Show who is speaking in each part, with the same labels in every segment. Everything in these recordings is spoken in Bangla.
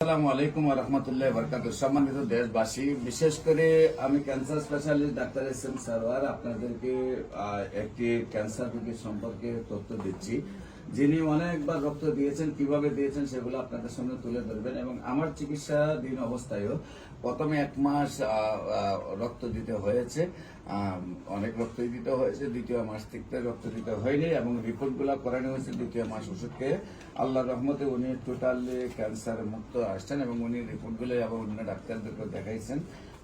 Speaker 1: আসসালামু আলাইকুম ওয়া রাহমাতুল্লাহি ওয়া বারাকাতুহু। সম্মানিত দেশবাসী, বিশেষ করে আমি cancer specialist doctor SM. Sarwar আপনাদেরকে একটি ক্যান্সার রোগী সম্পর্কে তথ্য দিচ্ছি, যিনি অনেকবার রক্ত দিয়েছেন। কিভাবে দিয়েছেন সেগুলো আপনাদের সামনে তুলে ধরবেন। এবং আমার চিকিৎসাধীন অবস্থায়ও প্রথমে 1 মাস রক্ত দিতে হয়েছে, অনেক রক্তই দিতে হয়েছে। দ্বিতীয় মাস থেকে রক্ত দিতে হয়নি এবং রিপোর্টগুলো করানো হয়েছে দ্বিতীয় মাস ওষুধকে। আল্লাহর রহমতে উনি টোটালি ক্যান্সার মুক্ত আসছেন এবং উনি রিপোর্টগুলো এবং অন্য ডাক্তারদেরকে দেখাইছেন।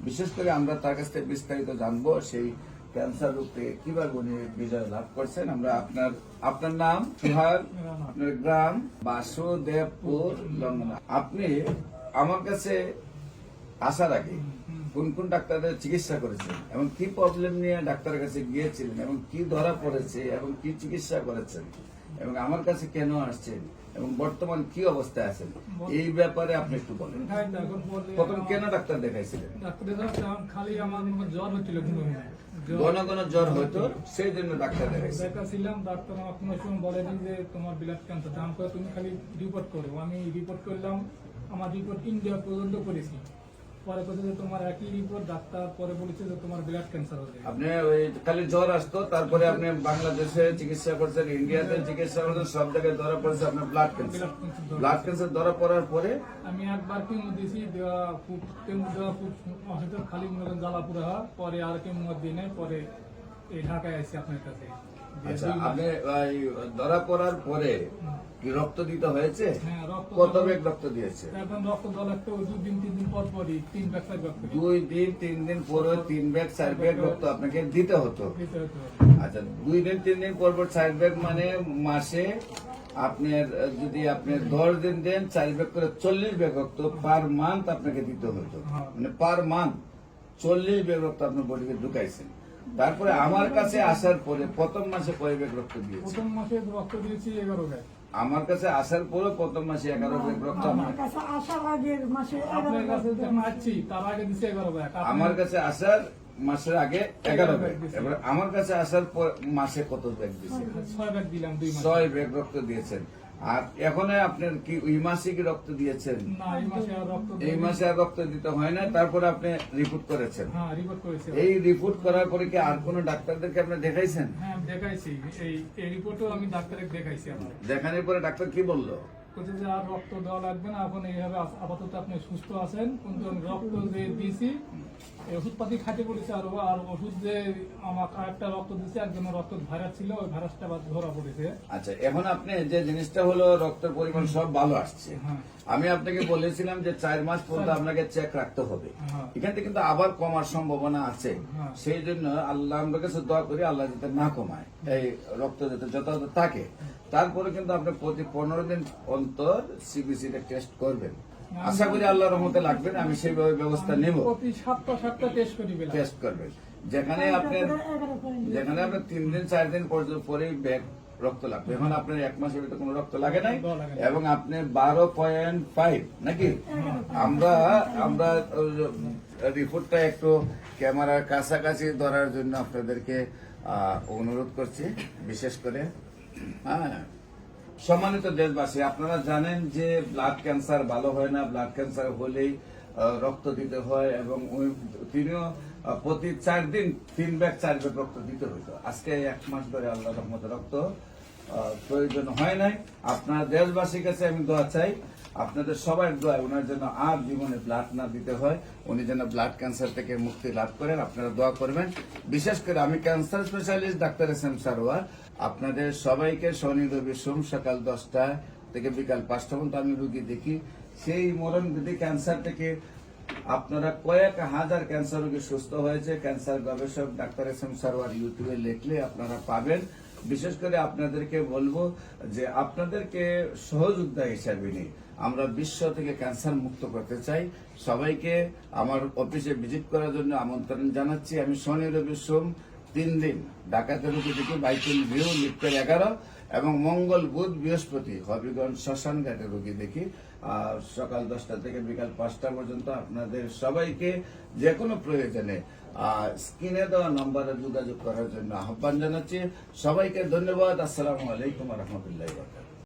Speaker 1: বিশেষ করে আমরা তার কাছ থেকে বিস্তারিত জানবো সেই ক্যান্সার রোগ থেকে কিভাবে উনি বিজয় লাভ করছেন। আমরা আপনার নাম সুহাগ, আপনার গ্রাম বাসুদেবপুর, লঙ্গনা। আপনি আমার কাছে আসার আগে কোন কোন ডাক্তারের চিকিৎসা করেছেন এবং কি প্রবলেম নিয়ে ডাক্তারের কাছে গিয়েছিলেন এবং কি ধরা পড়েছে এবং কি চিকিৎসা করেছেন এবং আমার কাছে কেন আসছেন এবং বর্তমান কি অবস্থায় আছেন, এই ব্যাপারে আপনি একটু বলেন। প্রথম কেন ডাক্তার দেখাইছিলেন?
Speaker 2: খালি আমার জ্বর হচ্ছিল,
Speaker 1: ঘন ঘন জ্বর হতো, সেই জন্য ডাক্তার
Speaker 2: দেখাছিলাম। ডাক্তার আমার কোনো সময় বলেনি যে তোমার ব্লাড ক্যান্সার, দাম করে তুমি খালি রিপোর্ট করো। আমি রিপোর্ট করলাম, আমার রিপোর্ট ইন্ডিয়া পর্যন্ত করেছি। পরে বলছে যে তোমার একই রিপোর্ট, ডাক্তার পরে বলেছে যে তোমার ব্লাড ক্যান্সার হবে।
Speaker 1: আপনি ওই খালি জ্বর আসতো, তারপরে আপনি বাংলাদেশে চিকিৎসা করছেন, ইন্ডিয়াতে চিকিৎসা করছেন, সব জায়গায় ধরা পড়েছে আপনার ব্লাড ক্যান্সার। ব্লাড ক্যান্সার ধরা পড়ার পরে
Speaker 2: আমি একবার কেমো দিয়েছি, কেমো দেওয়া অসুবিধা খালি মনে করেন জ্বালা পুরা হয়। পরে আর কেমো দিই নাই, পরে এই ঢাকায় আসছি আপনার কাছে।
Speaker 1: আচ্ছা, আপনি ধরা পড়ার পরে কি রক্ত দিতে হয়েছে?
Speaker 2: হ্যাঁ,
Speaker 1: কত ব্যাগ রক্ত দিয়েছে?
Speaker 2: এখন রক্ত দেওয়া লাগতো 2 দিন 3 দিন পর পরই 3 ব্যাগ 4 ব্যাগ।
Speaker 1: 2 দিন 3 দিন পরে 3 ব্যাগ 4 ব্যাগ রক্ত আপনাকে দিতে হতো। আচ্ছা, 2 দিন 3 দিন পর পর 4 ব্যাগ মানে মাসে আপনার যদি আপনি 10 দিন দেন 4 ব্যাগ করে 40 ব্যাগ রক্ত পার মান্থ আপনাকে দিতে হতো। মানে পার মান্থ 40 ব্যাগ রক্ত আপনার বডিতে ঢুকাইছেন। তারপরে আমার কাছে আসার পরে প্রথম মাসে কয় ব্যাগ রক্ত দিয়েছে?
Speaker 2: প্রথম মাসে রক্ত দিয়েছি 11 ব্যাগ।
Speaker 1: আমার কাছে আসার পরে প্রথম মাসে 11 ব্যাগ রক্ত।
Speaker 3: আমার কাছে আসার আগের মাসে
Speaker 2: আপনার কাছে যখন আসছি তার আগে দিছে 11 ব্যাগ।
Speaker 1: আমার কাছে আসার মাসের আগে 11 ব্যাগ। এবার আমার কাছে আসার পর মাসে কত ব্যাগ দিয়েছে?
Speaker 2: 6 ব্যাগ দিলাম 2 মাসে।
Speaker 1: 6 ব্যাগ রক্ত দিয়েছেন। আর এখন আপনার কি ওই মাসে কি রক্ত দিয়েছেন?
Speaker 2: না, এই মাসে আর রক্ত
Speaker 1: এই মাসে আর রক্ত দিতে হয় না। তারপরে আপনি রিপোর্ট করেছেন?
Speaker 2: হ্যাঁ, রিপোর্ট করেছি।
Speaker 1: এই রিপোর্ট করার পরে কি আর কোন ডাক্তারদেরকে আপনি দেখাইছেন?
Speaker 2: হ্যাঁ, দেখাইছি। এই রিপোর্টও আমি ডাক্তারকে দেখাইছি। আমার
Speaker 1: দেখানোর পরে ডাক্তার কি বললো?
Speaker 2: বলছে যে আর রক্ত দেওয়া লাগবে না, এখন এইভাবে আপাতত আপনি সুস্থ আছেন। কিন্তু আমি রক্ত যে দিয়েছি ওষুধপাতি খাইতে বলেছে, আর ওষুধ যে আমার একটা রক্ত দিয়েছে, একজনের রক্ত ভাইরাস ছিল, ওই ভাইরাসটা ধরা পড়েছে।
Speaker 1: আচ্ছা, এখন আপনি যে জিনিসটা হলো রক্তের পরিমাণ সব ভালো আসছে। আমি আপনাকে বলেছিলাম যে 4 মাস পর্যন্ত আপনাকে চেক রাখতে হবে। এখান থেকে কিন্তু আবার কমার সম্ভাবনা আছে। সেই জন্য আল্লাহ আমরা কাছে দোয়া করি আল্লাহ যাতে না কমায়, এই রক্ত যাতে যথাযথ থাকে। তারপরে কিন্তু আপনি প্রতি 15 দিন অন্তর সিবিসি টেস্ট করবেন। আশা করি আল্লাহর রহমতে লাগবেন, আমি সেইভাবে ব্যবস্থা নেব।
Speaker 2: প্রতি সপ্তাহে
Speaker 1: টেস্ট করবেন। যেখানে আপনি 3 দিন 4 দিন পর্যন্ত পরেই ব্যাগ রক্ত লাগবে। এখন আপনার 1 মাসের ভিতরে কোনো রক্ত লাগে নাই এবং আপনি 12.5 নাকি? আমরা রিপোর্টটা একটু ক্যামেরার কাছাকাছি ধরার জন্য আপনাদেরকে অনুরোধ করছি। বিশেষ করে সম্মানিত দেশবাসী, আপনারা জানেন যে ব্লাড ক্যান্সার ভালো হয় না, ব্লাড ক্যান্সার হলেই রক্ত দিতে হয় এবং তিনিও প্রতি 4 দিন 3 ব্যাগ 4 ব্যাগ রক্ত দিতে হইতো। আজকে 1 মাস ধরে আল্লাহর রহমতে রক্ত প্রয়োজন হয় নাই। আপনার দেশবাসীর কাছে আমি দোয়া চাই, আপনাদের সবার দোয়া ওনার জন্য আর জীবনে ব্লাড না দিতে হয়, উনি যেন ব্লাড ক্যান্সার থেকে মুক্তি লাভ করেন। আপনারা দোয়া করবেন। বিশেষ করে আমি cancer specialist doctor SM. Sarwar আপনাদের সবাইকে শনি রবি সোম সকাল 10টা থেকে বিকাল 5টা পর্যন্ত আমি রোগী দেখি। সেই মরণবিধি ক্যান্সার থেকে আপনারা কয়েক হাজার ক্যান্সার রোগী সুস্থ হয়েছে। ক্যান্সার গবেষক ডাক্তার এস.এম. সারোয়ার ইউটিউবে লিখলে আপনারা পাবেন। বিশেষ করে আপনাদেরকে বলবো যে আপনাদেরকে সহযোদ্ধা হিসাবে নিয়ে আমরা বিশ্ব থেকে ক্যান্সার মুক্ত করতে চাই। সবাইকে আমার অফিসে ভিজিট করার জন্য আমন্ত্রণ জানাচ্ছি। আমি শনি রবি সোম 3 দিন ঢাকাতে রোগী দেখি, বাইতুল ভিউ লিফটের 11 এবং মঙ্গল বুধ বৃহস্পতি হবিগঞ্জ শ্মশান ঘাটে রোগী দেখি। সকাল 10টা থেকে বিকাল 5টা পর্যন্ত আপনাদের সবাইকে যে কোনো প্রয়োজনে স্ক্রিনে দেওয়া নম্বরে যোগাযোগ করার জন্য আহ্বান জানাচ্ছি। সবাইকে ধন্যবাদ। আসসালামু আলাইকুম ওয়া রাহমাতুল্লাহি ওয়া বারাকাতুহু।